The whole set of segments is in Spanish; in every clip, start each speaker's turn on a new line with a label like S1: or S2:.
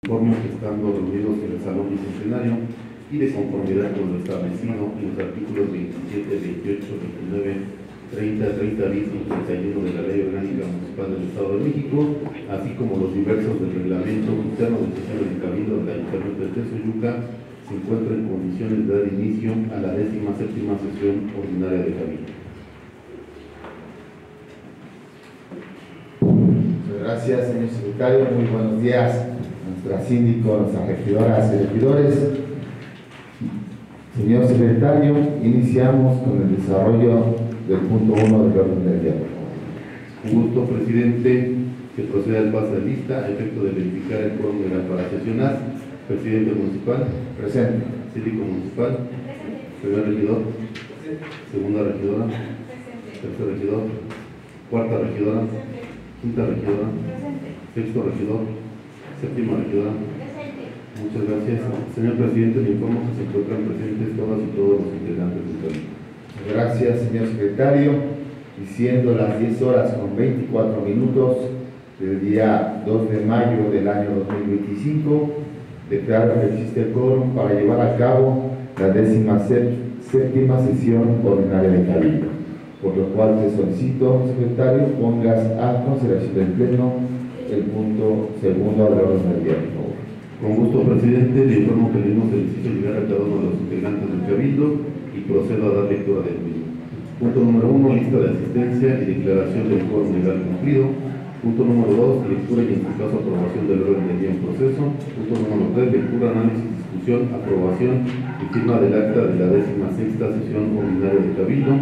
S1: Informo que estando reunidos en el Salón Bicentenario y de conformidad con lo establecido en los artículos 27, 28, 29, 30, 30 bis y 31 de la Ley Orgánica Municipal del Estado de México, así como los diversos del reglamento interno de sesiones de Cabildo del Ayuntamiento de Tezoyuca, se encuentra en condiciones de dar inicio a la 17ª sesión ordinaria de Cabildo.
S2: Muchas gracias, señor secretario. Muy buenos días a nuestra síndico, a nuestras regidoras y regidores. Señor secretario, iniciamos con el desarrollo del punto 1 del orden del día.
S1: Un gusto, presidente, que proceda al pase de lista a efecto de verificar el quórum legal para sesionar. Presidente municipal.
S2: Presente.
S1: Síndico municipal. Primer regidor. Segunda regidora. Tercer regidor. Cuarta regidora. Quinta regidora. Sexto regidor. Séptima regidora. Muchas gracias. Señor presidente, le informo que se encuentran presentes todas y todos los integrantes del Cabildo.
S2: Gracias, señor secretario. Y siendo las 10 horas con 24 minutos del día 2 de mayo del año 2025, declaro que existe el quórum para llevar a cabo la 17ª sesión ordinaria de Cabildo, por lo cual te solicito, secretario, pongas a consideración del Pleno el punto segundo del orden del día, por favor.
S1: Con gusto, presidente, le informo que el mismo se les hizo llegar a cada uno de los integrantes del Cabildo y procedo a dar lectura del mismo. Punto número 1, lista de asistencia y declaración del quórum legal cumplido. Punto número 2, lectura y en su caso aprobación del orden del día en proceso. Punto número 3, lectura, análisis, discusión, aprobación y firma del acta de la 16ª sesión ordinaria de Cabildo.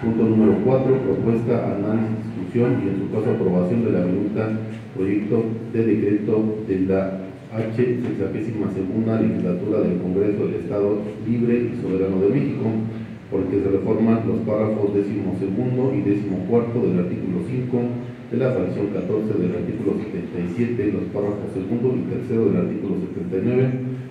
S1: Punto número 4, propuesta, análisis, discusión y en su caso aprobación de la minuta proyecto de decreto de la H62ª legislatura del Congreso del Estado Libre y Soberano de México, por el que se reforman los párrafos 12º y 14º del artículo 5 de la fracción 14 del artículo 77, los párrafos 2º y 3º del artículo 79,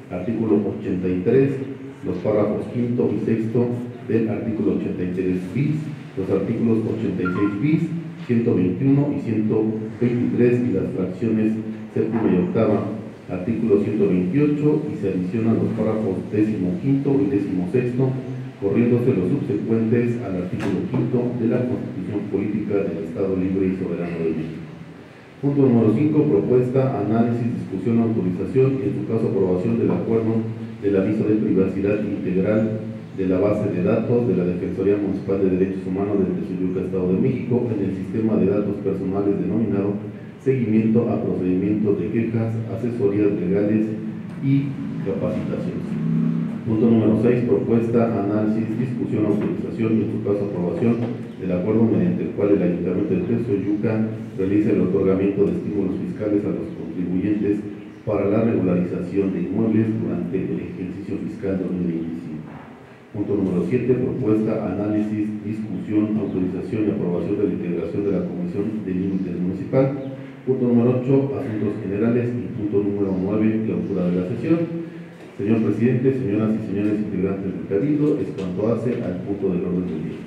S1: artículo 83, los párrafos 5º y 6º del artículo 83 bis, los artículos 86 bis, 121 y 123 y las fracciones séptima y octava, artículo 128, y se adicionan los párrafos 15º y 16º, corriéndose los subsecuentes al artículo 5 de la Constitución Política del Estado Libre y Soberano de México. Punto número 5, propuesta, análisis, discusión, autorización y en su caso aprobación del acuerdo del aviso de privacidad integral de la base de datos de la Defensoría Municipal de Derechos Humanos de Tezoyuca, Estado de México, en el sistema de datos personales denominado Seguimiento a Procedimientos de Quejas, Asesorías Legales y Capacitaciones. Punto número 6, propuesta, análisis, discusión, autorización y en su caso aprobación del acuerdo mediante el cual el Ayuntamiento de Tezoyuca realiza el otorgamiento de estímulos fiscales a los contribuyentes para la regularización de inmuebles durante el ejercicio fiscal 2025. Punto número 7, propuesta, análisis, discusión, autorización y aprobación de la integración de la Comisión de Límites Municipal. Punto número 8, asuntos generales y punto número 9, clausura de la sesión. Señor presidente, señoras y señores integrantes del Cabildo, es cuanto hace al punto del orden del día.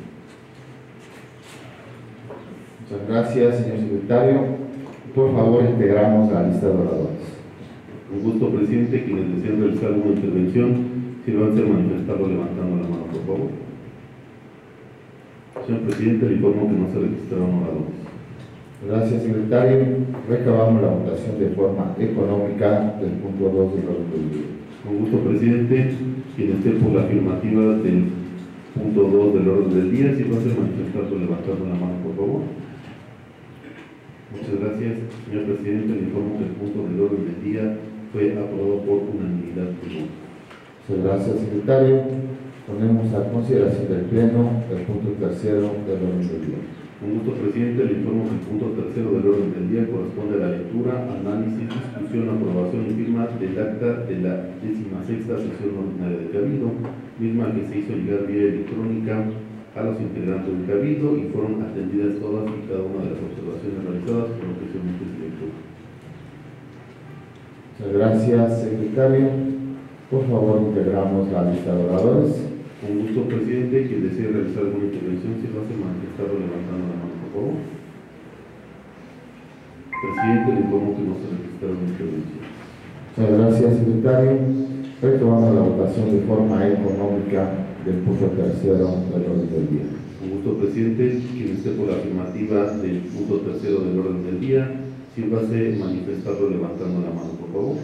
S2: Muchas gracias, señor secretario. Por favor, integramos la lista de oradores.
S1: Con gusto, presidente, quienes deseen realizar alguna intervención, sírvanse a manifestarlo levantando la mano, por favor. Señor presidente, le informo que no se registraron oradores.
S2: Gracias, secretario. Recabamos la votación de forma económica del punto 2 del orden del día.
S1: Con gusto, presidente, quien esté por la afirmativa del punto 2 del orden del día, sírvanse a manifestarlo levantando la mano, por favor. Muchas gracias, señor presidente. Le informo que el punto del orden del día fue aprobado por unanimidad.
S2: Muchas gracias, secretario. Ponemos a consideración del Pleno el punto 3º del orden del día.
S1: Con gusto, presidente, le informo que el punto 3º del orden del día corresponde a la lectura, análisis, discusión, aprobación y firma del acta de la 16ª sesión ordinaria de Cabildo, misma que se hizo llegar vía electrónica a los integrantes del Cabildo y fueron atendidas todas y cada una de las observaciones realizadas por lo que se omite su lectura.
S2: Muchas gracias, secretario. Por favor, integramos la lista de oradores.
S1: Con gusto, presidente, quien desee realizar alguna intervención, si lo hace manifestarlo levantando la mano, por favor. Presidente, le informo que no se registraron intervenciones.
S2: Muchas gracias, secretario. Retomamos la votación de forma económica del punto tercero del orden del día.
S1: Con gusto, presidente. Quien esté por la afirmativa del punto tercero del orden del día, sírvase manifestarlo levantando la mano, por favor.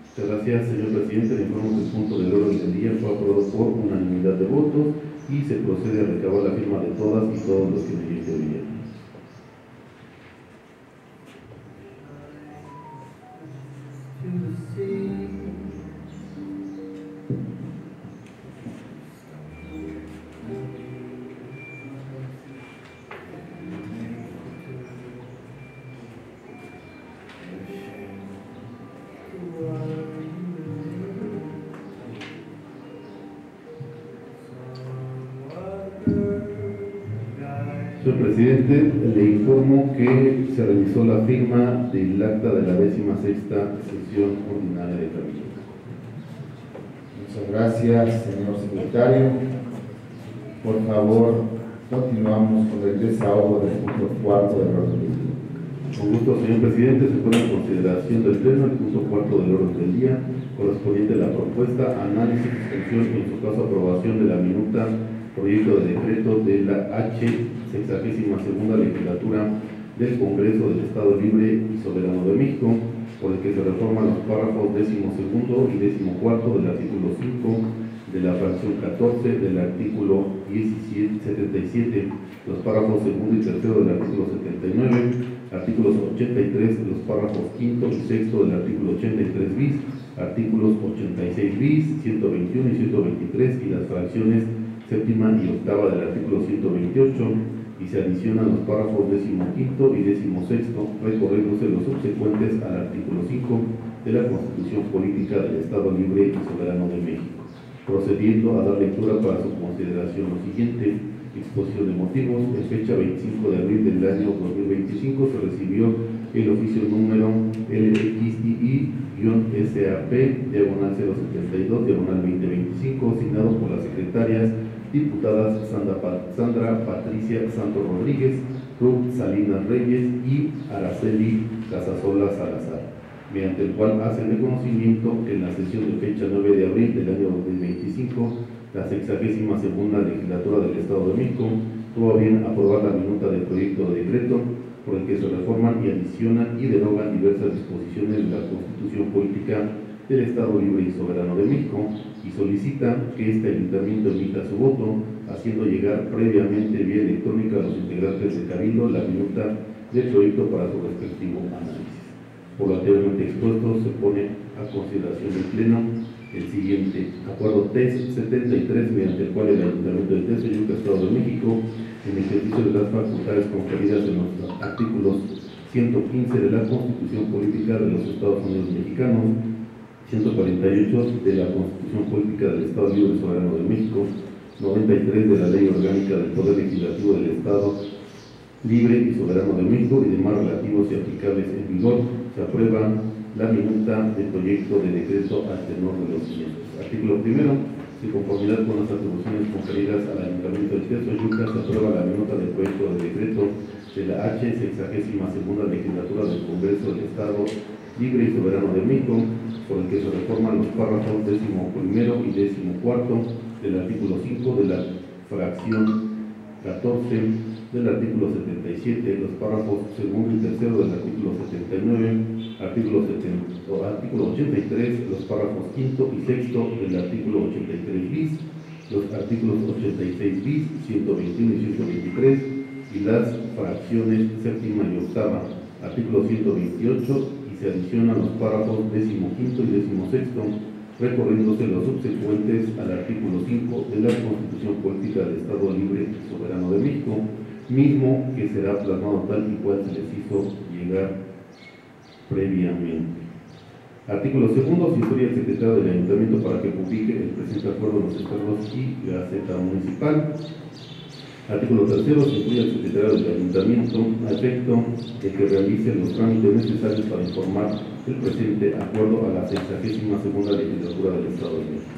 S1: Muchas gracias, señor presidente. Le informo que el punto del orden del día fue aprobado por unanimidad de votos y se procede a recabar la firma de todas y todos los que me intervinieron. Señor presidente, le informo que se realizó la firma del acta de la 16ª sesión ordinaria de Cabildo.
S2: Muchas gracias, señor secretario. Por favor, continuamos con el desahogo del punto cuarto del orden del día.
S1: Con gusto, señor presidente, se pone en consideración del Pleno el punto cuarto del orden del día, correspondiente a la propuesta, análisis, discusión y en su caso aprobación de la minuta proyecto de decreto de la H62ª legislatura del Congreso del Estado Libre y Soberano de México, por el que se reforman los párrafos 12º y 14º del artículo 5 de la fracción 14 del artículo 77, los párrafos 2º y 3º del artículo 79, artículos 83, los párrafos 5º y 6º del artículo 83 bis, artículos 86 bis, 121 y 123 y las fracciones séptima y octava del artículo 128, y se adicionan los párrafos 15º y 16º, recorriéndose los subsecuentes al artículo 5 de la Constitución Política del Estado Libre y Soberano de México. Procediendo a dar lectura para su consideración lo siguiente: exposición de motivos. En fecha 25 de abril del año 2025 se recibió el oficio número LXII-SAP/072/2025, asignado por las secretarias diputadas Sandra Patricia Santos Rodríguez, Ruth Salinas Reyes y Araceli Casasola Salazar, mediante el cual hacen de conocimiento que en la sesión de fecha 9 de abril del año 2025, la 62ª legislatura del Estado de México tuvo a bien aprobar la minuta del proyecto de decreto por el que se reforman y adicionan y derogan diversas disposiciones de la Constitución Política del Estado Libre y Soberano de México, y solicita que este ayuntamiento emita su voto, haciendo llegar previamente vía electrónica a los integrantes del Cabildo la minuta del proyecto para su respectivo análisis. Por lo anteriormente expuesto, se pone a consideración del Pleno el siguiente acuerdo TES 73, mediante el cual el Ayuntamiento de Texcoco, Estado de México, en ejercicio de las facultades conferidas en los artículos 115 de la Constitución Política de los Estados Unidos Mexicanos, 148 de la Constitución Política del Estado Libre y Soberano de México, 93 de la Ley Orgánica del Poder Legislativo del Estado Libre y Soberano de México y demás relativos y aplicables en vigor, se aprueba la minuta del proyecto de decreto al tenor de los siguientes. Artículo primero. De conformidad con las atribuciones conferidas al Ayuntamiento de Texcoco, se aprueba la minuta del proyecto de decreto de la H62ª legislatura del Congreso del Estado Libre y Soberano de México, por el que se reforman los párrafos 11º y 14º del artículo 5 de la fracción 14 del artículo 77, los párrafos 2º y 3º del artículo 79, artículo 83, los párrafos 5º y 6º del artículo 83 bis, los artículos 86 bis, 121 y 123, y las fracciones séptima y octava, artículo 128, y se adicionan los párrafos 15º y 16º, recorriéndose los subsecuentes al artículo 5 de la Constitución Política del Estado Libre y Soberano de México, mismo que será plasmado tal y cual se les hizo llegar previamente. Artículo 2. Se instruye al secretario del Ayuntamiento para que publique el presente acuerdo en los estados y Gaceta Municipal. Artículo 3. Se instruye al secretario del Ayuntamiento a efecto de que realice los trámites necesarios para informar el presente acuerdo a la 62ª legislatura del Estado de México.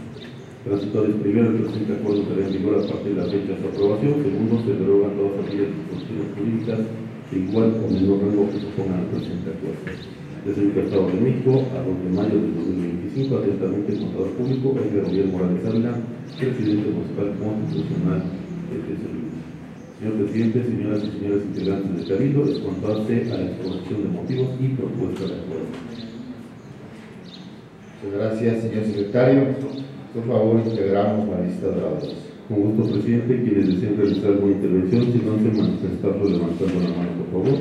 S1: Transitorios. Primero, el presente acuerdo estará en vigor a partir de la fecha de su aprobación. Segundo, se derogan todas aquellas disposiciones jurídicas de igual o menor rango que supongan el presente acuerdo. de Señor Estado de México, a 2 de mayo del 2025, atentamente el contador público, Edgar Uriel Morales Ávila, presidente municipal constitucional de Tesorería. Señor presidente, señoras y señores integrantes del Cabildo, es contarse a la exposición de motivos y propuesta de acuerdo.
S2: Muchas gracias, señor secretario. Por favor, integramos la lista de oradores.
S1: Con gusto, presidente. Quienes deseen realizar alguna intervención, si no se manifestarlo levantando la mano, por favor.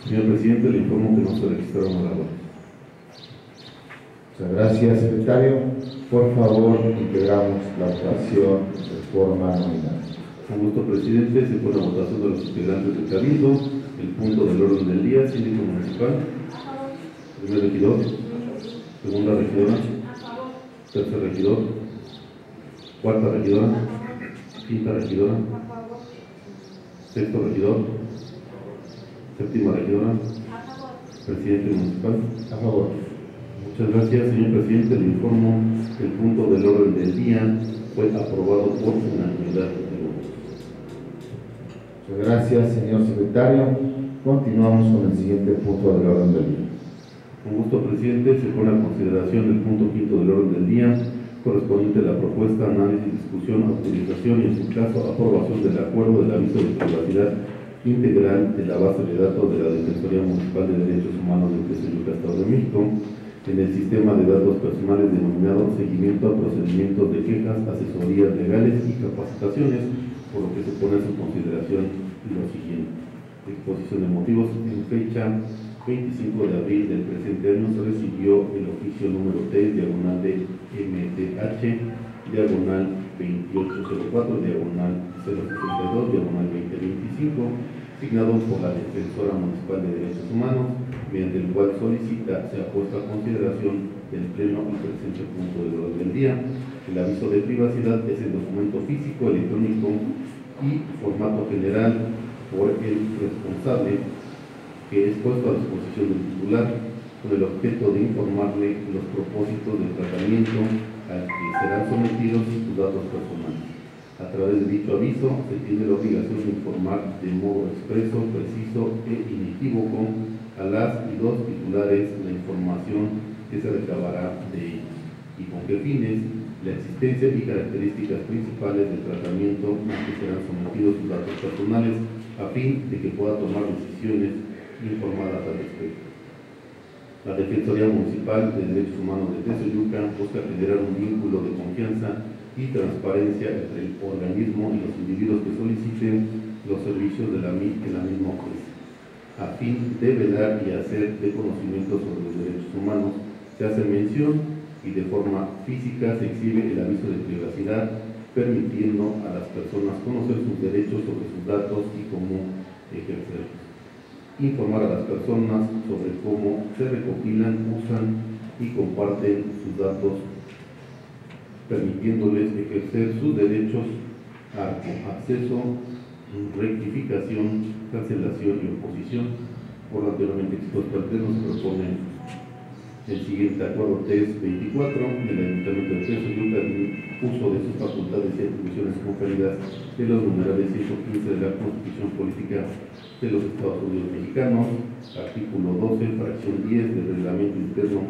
S1: Señor presidente, le informo que no se registraron oradores.
S2: Muchas gracias, secretario. Por favor, integramos la votación de forma nominal.
S1: Con gusto, presidente. Se pone a votación de los integrantes del Cabildo el punto del orden del día. Síndico municipal. Primer regidor. Segunda regidora. Tercer regidor. Cuarta regidora. Quinta regidora. Sexto regidor. Séptima regidora. Presidente municipal.
S2: A favor.
S1: Muchas gracias, señor presidente. Le informo que el punto del orden del día fue aprobado por unanimidad de votos.
S2: Muchas gracias, señor secretario. Continuamos con el siguiente punto del orden del día.
S1: Con gusto, presidente. Se pone a consideración el punto quinto del orden del día, correspondiente a la propuesta, análisis, discusión, autorización y, en su caso, aprobación del acuerdo del aviso de privacidad integral de la base de datos de la Defensoría Municipal de Derechos Humanos del Tesorería Estado de México en el sistema de datos personales denominado Seguimiento a Procedimientos de Quejas, Asesorías Legales y Capacitaciones, por lo que se pone a su consideración lo siguiente. Exposición de motivos. En fecha 25 de abril del presente año se recibió el oficio número 3, diagonal de MTH, diagonal 2804, diagonal 062, diagonal 2025, signado por la Defensora Municipal de Derechos Humanos, mediante el cual solicita sea puesta a consideración del Pleno el presente punto del orden del día. El aviso de privacidad es el documento físico, electrónico y formato general por el responsable, que es puesto a disposición del titular con el objeto de informarle los propósitos del tratamiento al que serán sometidos sus datos personales. A través de dicho aviso se tiene la obligación de informar de modo expreso, preciso e inequívoco a las y los titulares la información que se recabará de ellos y con qué fines, la existencia y características principales del tratamiento al que serán sometidos sus datos personales, a fin de que pueda tomar decisiones informadas al respecto. La Defensoría Municipal de Derechos Humanos de Tezoyuca busca generar un vínculo de confianza y transparencia entre el organismo y los individuos que soliciten los servicios que la misma ofrece. A fin de velar y hacer de conocimiento sobre los derechos humanos, se hace mención y de forma física se exhibe el aviso de privacidad, permitiendo a las personas conocer sus derechos sobre sus datos y cómo ejercerlos. Informar a las personas sobre cómo se recopilan, usan y comparten sus datos, permitiéndoles ejercer sus derechos a acceso, rectificación, cancelación y oposición. Por lo anteriormente expuesto al Pleno, se propone el siguiente acuerdo TES 24 del Ayuntamiento de Tezoyuca en uso de sus facultades y atribuciones conferidas de los numerales 115 de la Constitución Política de los Estados Unidos Mexicanos, artículo 12, fracción 10 del Reglamento Interno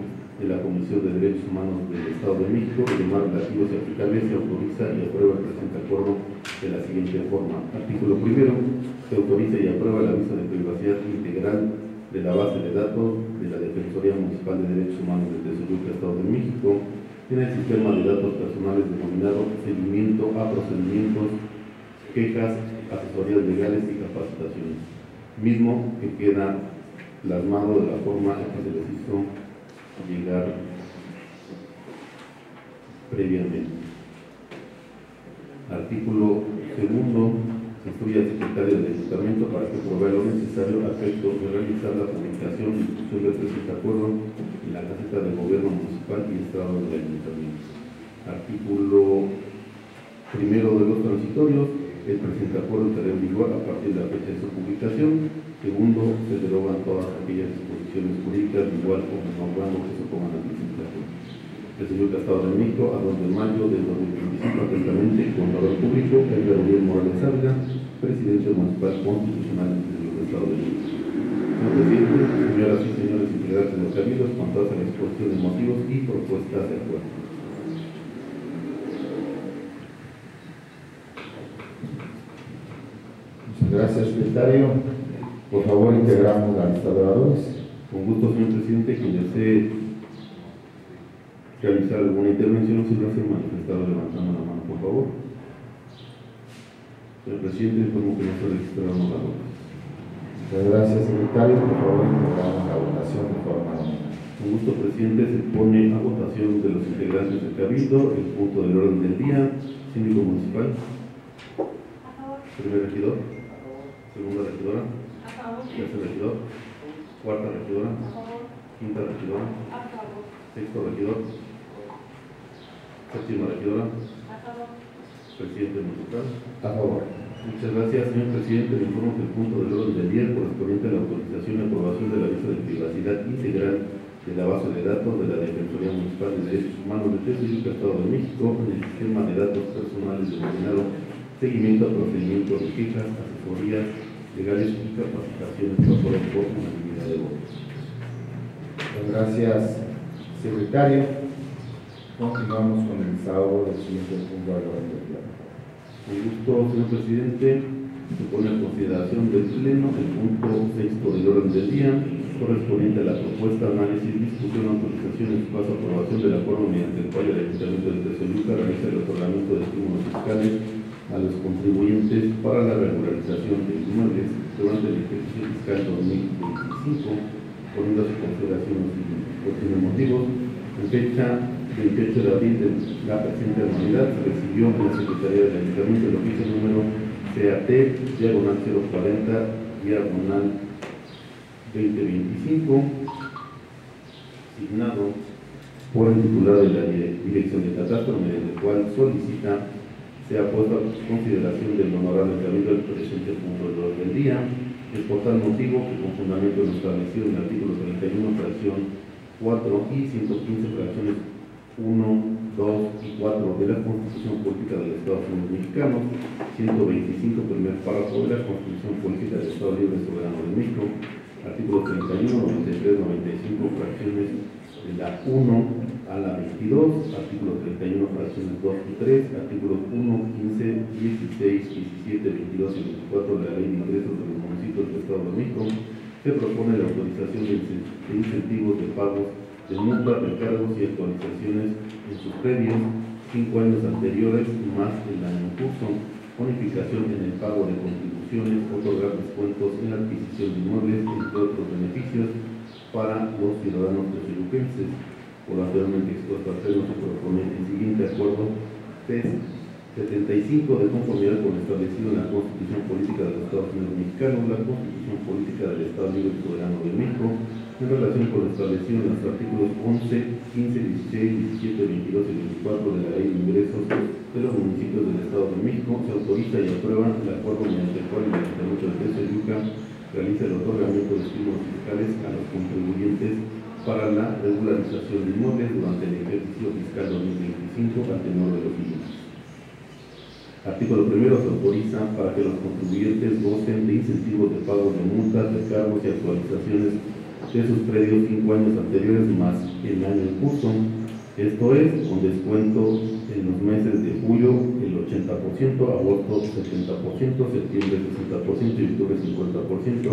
S1: de la Comisión de Derechos Humanos del Estado de México, y demás relativos y aplicables, se autoriza y aprueba el presente acuerdo de la siguiente forma. Artículo primero. Se autoriza y aprueba el aviso de privacidad integral de la base de datos de la Defensoría Municipal de Derechos Humanos de Tezoyuca, Estado de México, en el sistema de datos personales denominado Seguimiento a Procedimientos, Quejas, Asesorías Legales y Capacitaciones, mismo que queda plasmado de la forma en que se les hizo llegar previamente. Artículo segundo. Se instruye al secretario del Ayuntamiento para que provea lo necesario a efecto de realizar la publicación y difusión del presente acuerdo en la Gaceta del Gobierno Municipal y Estado del Ayuntamiento. Artículo primero de los transitorios. El presente acuerdo estará en vigor a partir de la fecha de su publicación. Segundo, se derogan todas aquellas disposiciones jurídicas de igual o menor rango que se pongan al presente acuerdo. El señor Estado de México, a 2 de mayo del 2025, atentamente, contador público, Edgar Uriel Morales Ávila, presidente municipal constitucional del Estado de México. Señor presidente, señoras y señores integrantes de los cabildos, con toda la exposición de motivos y propuestas de acuerdo.
S2: Muchas gracias, secretario. Por favor, integramos la lista de oradores.
S1: Con gusto, señor presidente, quien desee realizar alguna intervención, si lo hace manifestado levantando la mano, por favor. Señor presidente, informo que no se registraron oradores.
S2: Muchas gracias, secretario. Por favor, integramos la votación de forma nominal.
S1: Con gusto, presidente, se pone a votación de los integrantes del cabildo el punto del orden del día. Síndico municipal. Primer regidor. Segunda regidora. Tercer regidor. Cuarta regidora. Quinta regidora. Sexto regidor. Séptima regidora. Presidente municipal.
S2: A favor.
S1: Muchas gracias, señor presidente. Le informo que el punto del orden del día correspondiente a la autorización y aprobación de la visa de privacidad integral de la base de datos de la Defensoría Municipal de Derechos Humanos de Texcoco, Estado de México, en el sistema de datos personales denominado Seguimiento a Procedimientos de Quejas, Asesorías Legales y Capacitaciones por unanimidad de votos.
S2: Muchas gracias, secretario. Continuamos con el desahogo del siguiente punto del orden del día.
S1: Con gusto, señor presidente, se pone a consideración del Pleno el punto sexto del orden del día, correspondiente a la propuesta, análisis, discusión, autorización y su paso a aprobación del acuerdo mediante el cual el Ayuntamiento de Texcoco realiza el otorgamiento de estímulos fiscales a los contribuyentes para la regularización de inmuebles durante el ejercicio fiscal 2025, poniendo a su consideración los motivos. En fecha 28 de abril de la presente anualidad se recibió en la Secretaría del Ayuntamiento el oficio número CAT, diagonal 040, diagonal 2025, signado por el titular de la Dirección de Catastro, mediante el cual solicita sea puesto a consideración del honorable cabildo el presente punto del orden del día. Es por tal motivo que, con fundamento en lo establecido en el artículo 31, fracción 4 y 115, fracciones 1, 2 y 4 de la Constitución Política del Estado Unidos Mexicanos, 125, primer párrafo de la Constitución Política del Estado Libre y Soberano de México, artículos 31, 93, 95, fracciones de la 1 a la 22, artículos 31, fracciones 2 y 3, artículos 1, 15, 16, 17, 22 y 24 de la Ley de Ingresos de los Municipios del Estado de México. Se propone la autorización de incentivos de pagos de multas, recargos y actualizaciones en sus previos 5 años anteriores más el año en curso, bonificación en el pago de contribuciones, otorgar descuentos en la adquisición de inmuebles, entre otros beneficios para los ciudadanos texcoquenses. Por anteriormente expuesto al Pleno se propone el siguiente acuerdo PES 75 de conformidad con lo establecido en la Constitución Política de los Estados Unidos Mexicanos, la Constitución Política del Estado Libre y Soberano de México, en relación con lo establecido en los artículos 11, 15, 16, 17, 22 y 24 de la Ley de Ingresos de los Municipios del Estado de México. Se autoriza y aprueba el acuerdo mediante el cual el Ayuntamiento de Texcoco realiza el otorgamiento de estímulos fiscales a los contribuyentes para la regularización de inmuebles durante el ejercicio fiscal 2025 al tenor de los siguientes. Artículo primero. Se autoriza para que los contribuyentes gocen de incentivos de pago de multas, recargos y actualizaciones de sus predios 5 años anteriores más el año en curso. Esto es, con descuento en los meses de julio el 80%, agosto 70%, septiembre 60% y octubre 50%,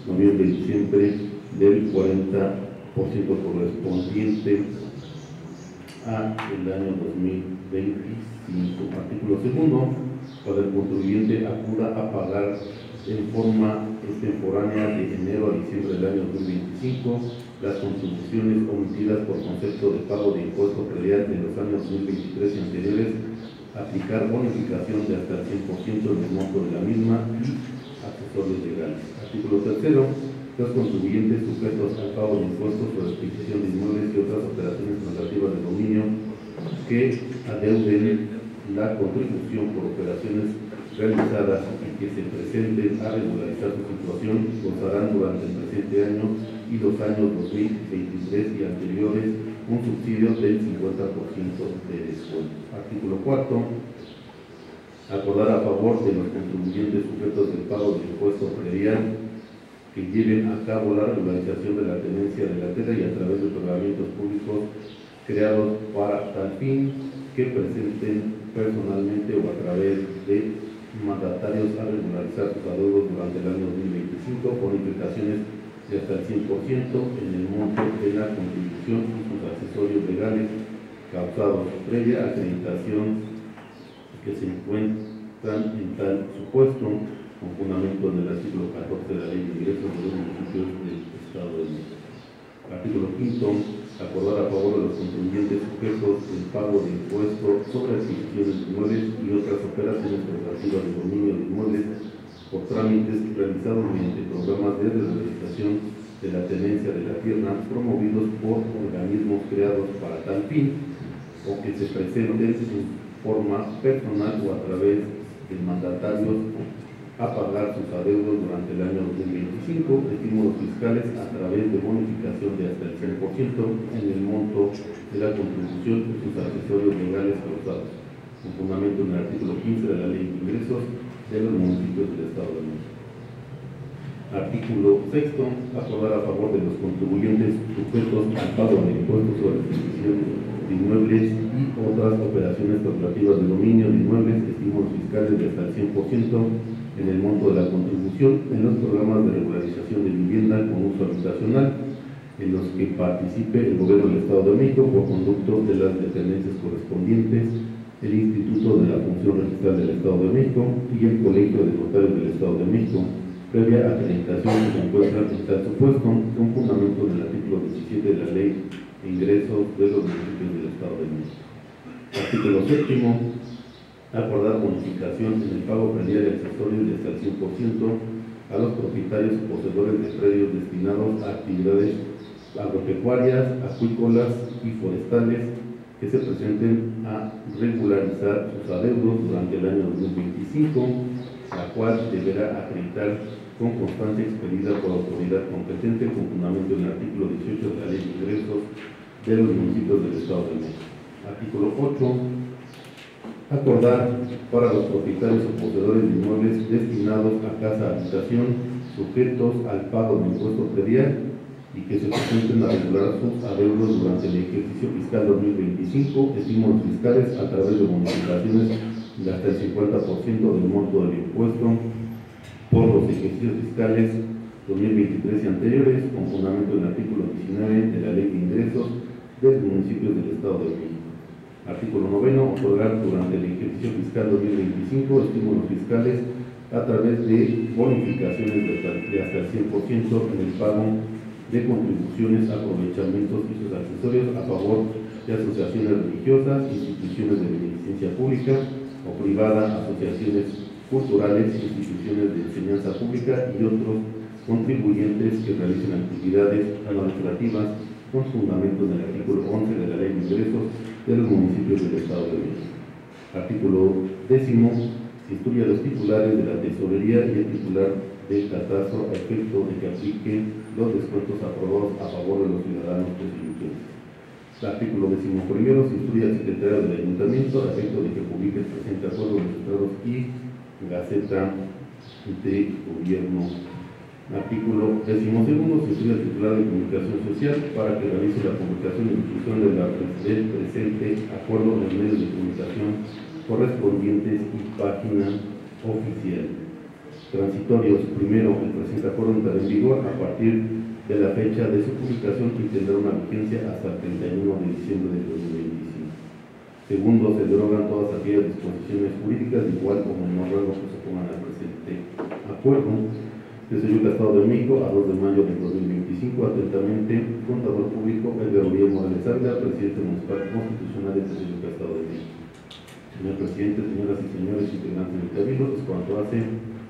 S1: noviembre y diciembre del 40% correspondiente a el año 2025. Artículo segundo. Cuando el contribuyente acuda a pagar en forma extemporánea de enero a diciembre del año 2025 las contribuciones omitidas por concepto de pago de impuesto predial de los años 2023 y anteriores, aplicar bonificación de hasta el 100% del monto de la misma y accesorios legales. Artículo tercero. Los contribuyentes sujetos al pago de impuestos por adquisición de inmuebles y otras operaciones transactivas de dominio que adeuden la contribución por operaciones realizadas y que se presenten a regularizar su situación gozarán durante el presente año y los años 2023 y anteriores un subsidio del 50% de descuento. Artículo cuarto. Acordar a favor de los contribuyentes sujetos del pago del impuesto predial que lleven a cabo la regularización de la tenencia de la tierra y a través de otorgamientos públicos creados para tal fin, que presenten personalmente o a través de mandatarios a regularizar sus adeudos durante el año 2025, bonificaciones de hasta el 100% en el monto de la contribución y sus accesorios legales causados previa acreditación que se encuentran en tal supuesto, con fundamento en el artículo 14 de la Ley de Ingresos de los Municipios del Estado de México. Artículo 5. Acordar a favor de los contribuyentes sujetos del pago de impuestos sobre adquisiciones de inmuebles y otras operaciones operativas de dominio de inmuebles por trámites realizados mediante programas de regularización de la tenencia de la tierra promovidos por organismos creados para tal fin o que se presenten en forma personal o a través de mandatarios a pagar sus adeudos durante el año 2025, estímulos fiscales a través de bonificación de hasta el 100% en el monto de la contribución y sus accesorios legales causados, con fundamento en el artículo 15 de la Ley de Ingresos de los Municipios del Estado de México. Artículo 6. Acordar a favor de los contribuyentes sujetos al pago de impuestos sobre adquisición de inmuebles y otras operaciones corporativas de dominio de inmuebles, estímulos fiscales de hasta el 100% en el monto de la contribución en los programas de regularización de vivienda con uso habitacional en los que participe el Gobierno del Estado de México por conducto de las dependencias correspondientes, el Instituto de la Función Registral del Estado de México y el Colegio de Notarios del Estado de México, previa acreditación que se encuentra en tal supuesto, con fundamento en el artículo 17 de la Ley de Ingresos de los Municipios del Estado de México. Artículo 7. Acordar bonificación en el pago predial de accesorios de hasta el 100% a los propietarios o poseedores de predios destinados a actividades agropecuarias, acuícolas y forestales que se presenten a regularizar sus adeudos durante el año 2025, la cual deberá acreditar con constancia expedida por autoridad competente con fundamento en el artículo 18 de la Ley de Ingresos de los Municipios del Estado de México. Artículo 8. Acordar para los propietarios o poseedores de inmuebles destinados a casa-habitación sujetos al pago de impuesto predial y que se presenten a regular sus adeudos durante el ejercicio fiscal 2025, estímulos fiscales a través de bonificaciones de hasta el 50% del monto del impuesto por los ejercicios fiscales 2023 y anteriores, con fundamento en el artículo 19 de la Ley de Ingresos de los Municipios del Estado de México. Artículo 9. Otorgar durante el ejercicio fiscal 2025 estímulos fiscales a través de bonificaciones de hasta el 100% en el pago de contribuciones, aprovechamientos y sus accesorios a favor de asociaciones religiosas, instituciones de beneficencia pública o privada, asociaciones culturales, instituciones de enseñanza pública y otros contribuyentes que realicen actividades administrativas con fundamento en el artículo 11 de la Ley de Ingresos de los Municipios del Estado de México. Artículo 10. Se instruye a los titulares de la Tesorería y el titular del catastro a efecto de que aplique los descuentos aprobados a favor de los ciudadanos contribuyentes. Artículo 11. Se instruye al secretario del Ayuntamiento a efecto de que publique el presente acuerdo de resultados y Gaceta de Gobierno. Artículo 12. Se instruye al titular de Comunicación Social para que realice la publicación y difusión del presente acuerdo en los medios de comunicación correspondientes y página oficial. Transitorios. Primero, el presente acuerdo entrará en vigor a partir de la fecha de su publicación y tendrá una vigencia hasta el 31 de diciembre de 2025. Segundo, se derogan todas aquellas disposiciones jurídicas de igual o menor rango que se pongan al presente acuerdo. Desde Yucatán, Estado de México, a 2 de mayo de 2025, atentamente, Contador Público, Edgar Uriel Morales Ávila, Presidente Municipal Constitucional de Yucatán, Estado de México. Señor Presidente, señoras y señores integrantes del Cabildo, es cuanto hace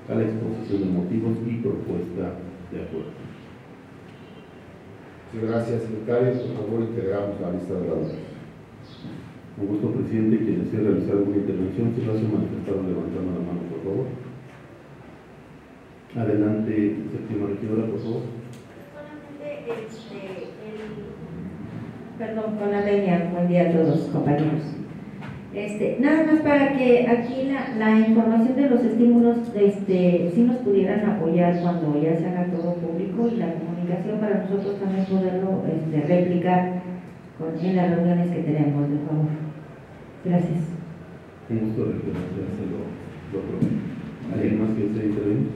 S1: a la exposición de motivos y propuesta de acuerdo.
S2: Muchas gracias, secretario. Por favor, integramos la lista de oradores.
S1: Con gusto, presidente, quien desee realizar alguna intervención, si lo hace manifestar levantando la mano, por favor. Adelante, séptima regidora, por favor.
S3: Perdón, con la leña. Buen día a todos, compañeros. Nada más para que aquí la información de los estímulos sí nos pudieran apoyar cuando ya se haga todo público, y la comunicación para nosotros también poderlo replicar en las reuniones que tenemos, de favor. Gracias.
S1: Un gusto referenciarse lo prometo. ¿Alguien más que desee intervenir?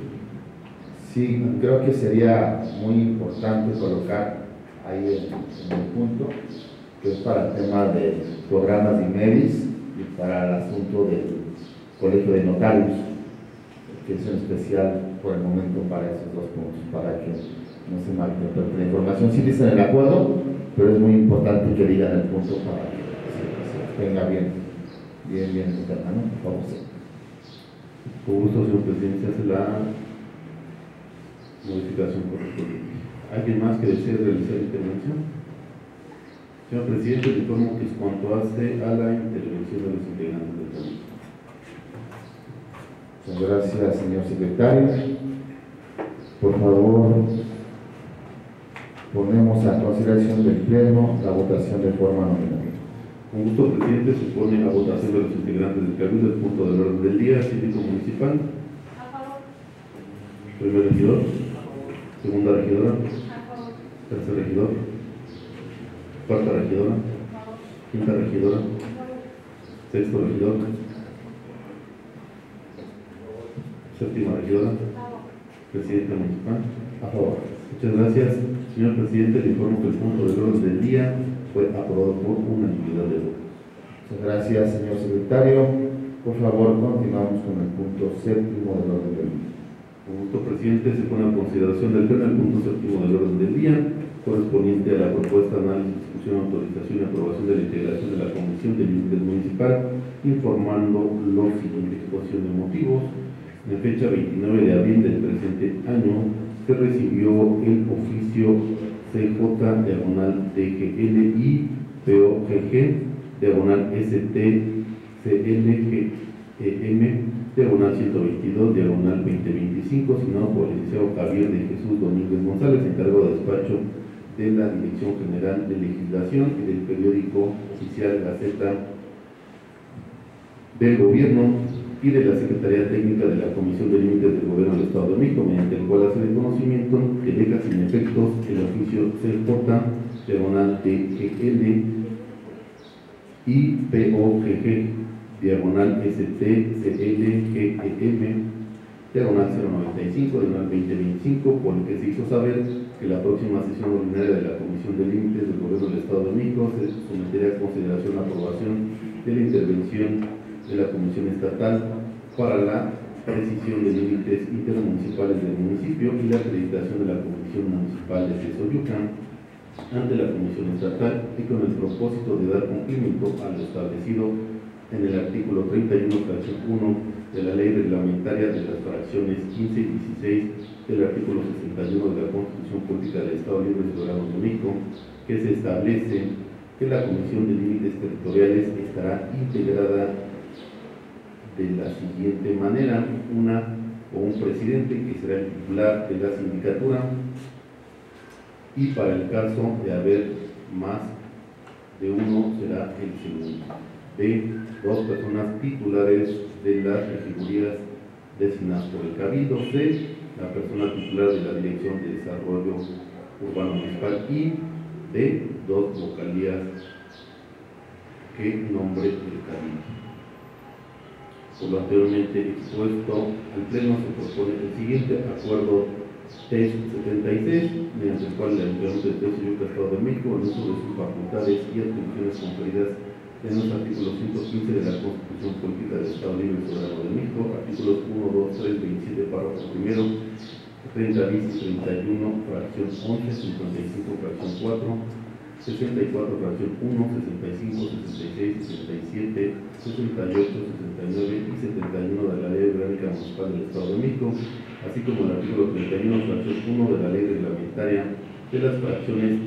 S2: Sí, creo que sería muy importante colocar ahí en el punto, que es para el tema de programas de IMEDIS y para el asunto del Colegio de Notarios, que es en especial por el momento para esos dos puntos, para que no se malinterprete la información. Sí dicen el acuerdo, pero es muy importante que digan el punto para que se tenga bien el tema, ¿no? Vamos.
S1: Con gusto, señor presidente, se hace la modificación correspondiente. ¿Alguien más que desee realizar intervención? Señor presidente, le informo que es cuanto hace a la intervención de los integrantes del comité.
S2: Muchas gracias, señor secretario. Por favor, ponemos a consideración del Pleno la votación de forma nominal.
S1: Con gusto, presidente, se pone a votación de los integrantes del Cabildo el punto del orden del día. Síndico municipal.
S4: A favor.
S1: Primer regidor. Segunda regidora. Tercer regidor. Cuarta regidora. Quinta regidora. Sexto regidor. Séptima regidora. Presidente municipal.
S2: A favor.
S1: Muchas gracias. Señor presidente, le informo que el punto del orden del día fue aprobado por unanimidad de votos.
S2: Muchas gracias, señor secretario. Por favor, continuamos con el punto séptimo del orden del día.
S1: Con gusto, presidente, se pone a consideración del Pleno el punto séptimo del orden del día, correspondiente a la propuesta, análisis, discusión, autorización y aprobación de la integración de la Comisión de Límites Municipal, informando lo siguiente: exposición de motivos. En fecha 29 de abril del presente año, se recibió el oficio CJ/DGL POGG /STCLGEM/122/2025, signado por el licenciado Javier de Jesús Domínguez González, encargado de despacho de la Dirección General de Legislación y del periódico oficial Gaceta del Gobierno y de la Secretaría Técnica de la Comisión de Límites del Gobierno del Estado de México, mediante el cual hace de conocimiento que deja sin efectos el oficio CJ/DGL y POGG/STCLGEM/095/2025, por el que se hizo saber que la próxima sesión ordinaria de la Comisión de Límites del Gobierno del Estado de México se someterá a consideración la aprobación de la intervención de la Comisión Estatal para la precisión de límites intermunicipales del municipio y la acreditación de la Comisión Municipal de Tezoyucan ante la Comisión Estatal, y con el propósito de dar cumplimiento a lo establecido en el artículo 31, fracción 1 de la Ley Reglamentaria de las fracciones 15 y 16 del artículo 61 de la Constitución Política del Estado Libre y Soberano de México, que se establece que la Comisión de Límites Territoriales estará integrada de la siguiente manera: un presidente que será el titular de la sindicatura, y para el caso de haber más de uno será el segundo. B, dos personas titulares de las regidurías designadas por el Cabildo. C, la persona titular de la Dirección de Desarrollo Urbano Municipal. Y D, dos vocalías que nombre el Cabildo. Por lo anteriormente expuesto al Pleno, se propone el siguiente acuerdo TES 76, mediante el cual el Ayuntamiento de Tezoyuca, Estado de México, en uso de sus facultades y atribuciones conferidas en los artículos 115 de la Constitución Política del Estado Libre y Soberano de México, artículos 1, 2, 3, 27, párrafo primero, 30 bis y 31, fracción 11, 55, fracción 4, 64, fracción 1, 65, 66, 67, 68, 69 y 71 de la Ley Orgánica Municipal del Estado de México, así como el artículo 31, fracción 1 de la Ley Reglamentaria de las fracciones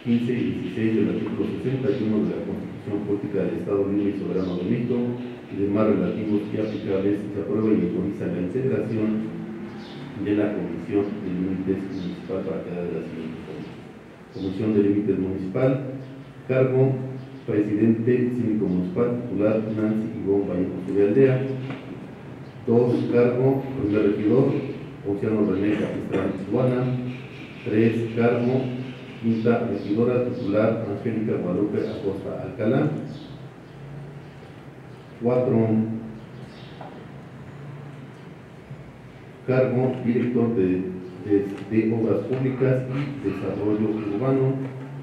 S1: 15 y 16 del artículo 61 de la Constitución Política del Estado Libre y Soberano de México y demás relativos y aplicables, se aprueba y autoriza la integración de la Comisión de Límites Municipal para quedar de la siguiente forma: Comisión de Límites Municipal, cargo presidente cívico municipal, titular Nancy Ivonne Vallejo de Aldea. 2, cargo, primer regidor, Oceano René Capistrán Duana. 3, cargo, quinta regidora, titular Angélica Guadalupe Acosta Alcalá. 4, cargo, director de Obras Públicas y Desarrollo Urbano,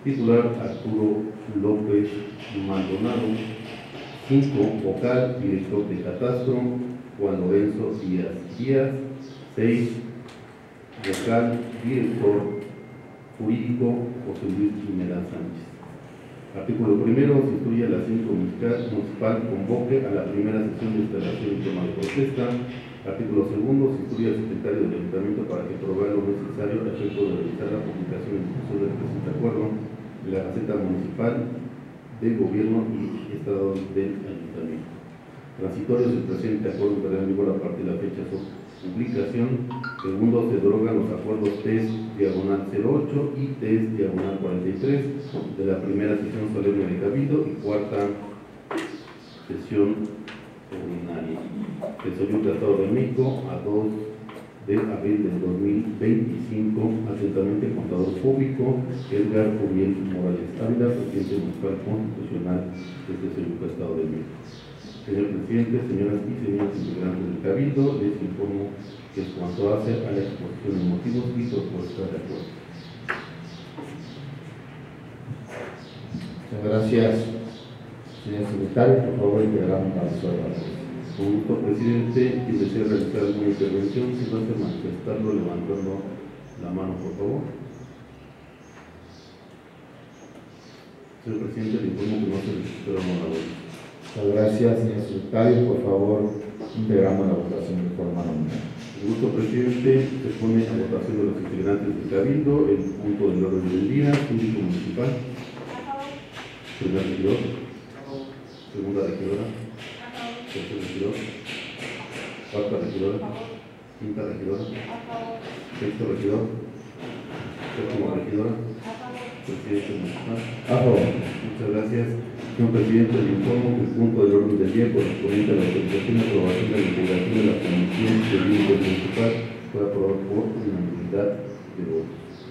S1: titular Arturo López Maldonado. 5, vocal, director de Catastro, Juan Lorenzo Díaz. 6, vocal, director jurídico, José Luis Jiménez Sánchez. Artículo primero, se instruye a la Síndico Municipal convoque a la primera sesión de instalación y toma de protesta. Artículo segundo, se instruye al secretario del Ayuntamiento para que provea lo necesario a efecto de realizar la publicación y difusión del presente acuerdo en la Gaceta Municipal de Gobierno y Estado del Ayuntamiento. Transitorios, el presente acuerdo entrará en vigor a partir de la fecha de su publicación. Segundo, se derogan los acuerdos TES/08 y TES/43 de la primera sesión solemne de Cabildo y cuarta sesión ordinaria. El Soyuca, Estado de México, a 2 de abril del 2025. Atentamente, contador público Edgar Uriel Morales Ávila, presidente municipal constitucional desde Soyuca, Estado de México. Señor presidente, señoras y señores integrantes del Cabildo, les informo que en cuanto hace a la exposición de motivos y propuesta de acuerdo.
S2: Muchas gracias, señor secretario. Por favor, integramos la resolución.
S1: Con gusto, presidente, quien desea realizar alguna intervención, si no hace manifestarlo levantando la mano, por favor. Señor presidente, le informo que no se registró la voz.
S2: Muchas gracias, señor secretario. Por favor, integramos la votación de forma nominal.
S1: Con gusto, presidente, se pone a votación de los integrantes del Cabildo el punto del orden del día. Síndico municipal. Primer regidor. Segunda regidora. Tercer regidor. Cuarta regidora. Quinta regidora. Sexto regidor. Séptima regidora. Presidente municipal.
S2: A favor.
S1: Muchas gracias. Señor presidente, le informo que el punto del orden del día correspondiente a la autorización y aprobación de la integración de la Comisión de Límites Municipal fue aprobado por unanimidad de votos.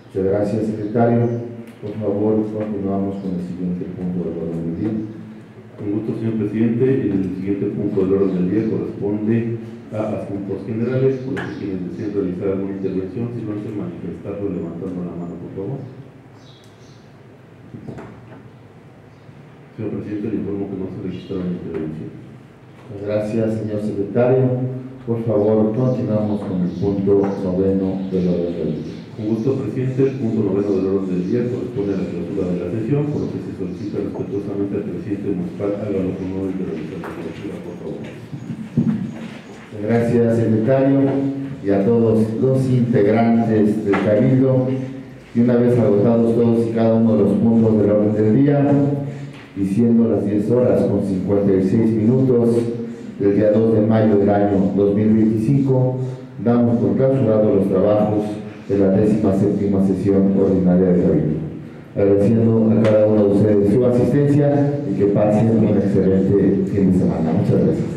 S2: Muchas gracias, secretario. Por favor, continuamos con el siguiente punto del orden del día.
S1: Con gusto, señor presidente. El siguiente punto del orden del día corresponde a asuntos generales, por lo que quienes deseen realizar alguna intervención, si no hacen manifestarlo levantando la mano, por favor. Señor presidente, le informo que no se registraron intervención.
S2: Muchas gracias, señor secretario. Por favor, continuamos con el punto noveno del orden del día.
S1: Con gusto, presidente. El punto noveno del orden del día corresponde a la clausura de la sesión, por lo que se solicita respetuosamente al presidente municipal haga los honores de realizar la clausura, por favor.
S2: Gracias, secretario, y a todos los integrantes del Cabildo. Y una vez agotados todos y cada uno de los puntos del orden del día, y siendo las 10:56 del día 2 de mayo del año 2025, damos por clausurados los trabajos de la 17ª sesión ordinaria de Cabildo. Agradeciendo a cada uno de ustedes su asistencia y que pasen un excelente fin de semana. Muchas gracias.